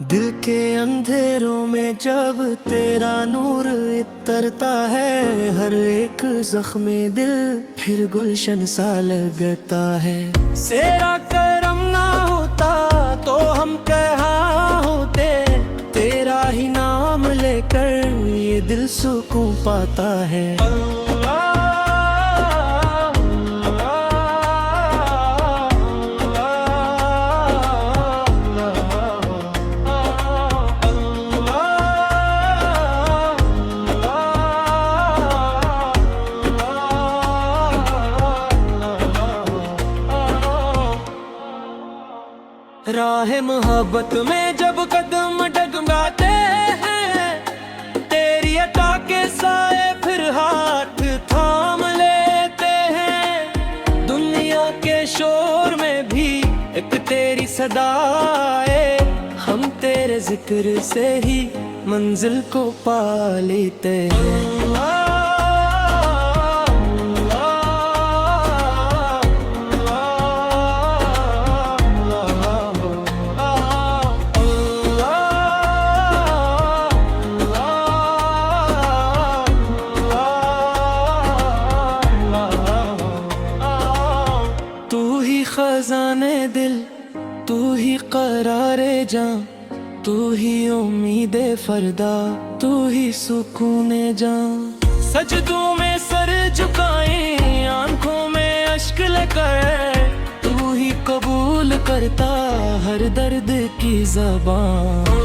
दिल के अंधेरों में जब तेरा नूर इतरता है, हर एक जख्मे दिल फिर गुलशन सा लगता है। तेरा करम ना होता तो हम कहाँ होते, तेरा ही नाम लेकर ये दिल सुकून पाता है। राह मोहब्बत में जब कदम डगमगाते हैं, तेरी अता के साए फिर हाथ थाम लेते हैं। दुनिया के शोर में भी एक तेरी सदाए, हम तेरे जिक्र से ही मंजिल को पा लेते हैं। खजाने दिल तू ही करारे जां, तू ही उम्मीदे फरदा, तू ही सुकूने जां। सजदों में सर झुकाएं, आंखों में अश्क लेकर, तू ही कबूल करता हर दर्द की ज़बान।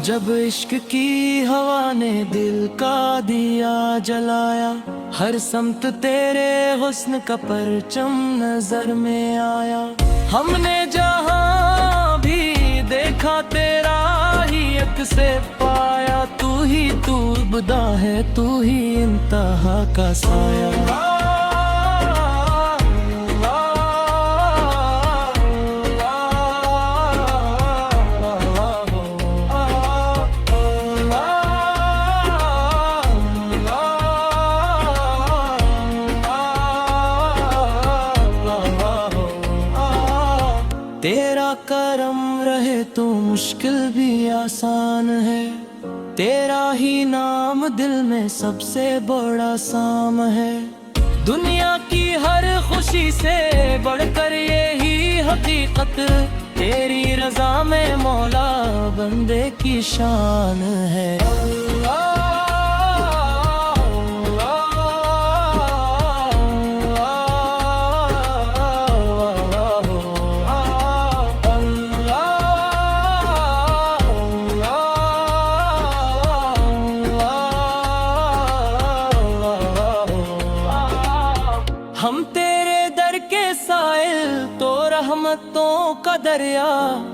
जब इश्क की हवा ने दिल का दिया जलाया, हर समत तेरे हुस्न का परचम नजर में आया। हमने जहां भी देखा तेरा ही एक से पाया, तू ही तू बदा है, तू ही इंतहा का साया। तेरा करम रहे तो मुश्किल भी आसान है, तेरा ही नाम दिल में सबसे बड़ा साम है। दुनिया की हर खुशी से बढ़कर यही हकीकत, तेरी रजा में मौला बंदे की शान है। हम तेरे दर के साइल तो रहमतों का दरिया,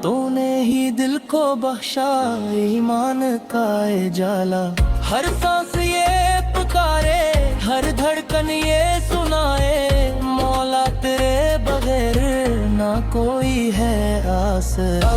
तूने ही दिल को बख्शा ईमान का जाला। हर सांस ये पुकारे, हर धड़कन ये सुनाए, मौला तेरे बगैर ना कोई है आसरा।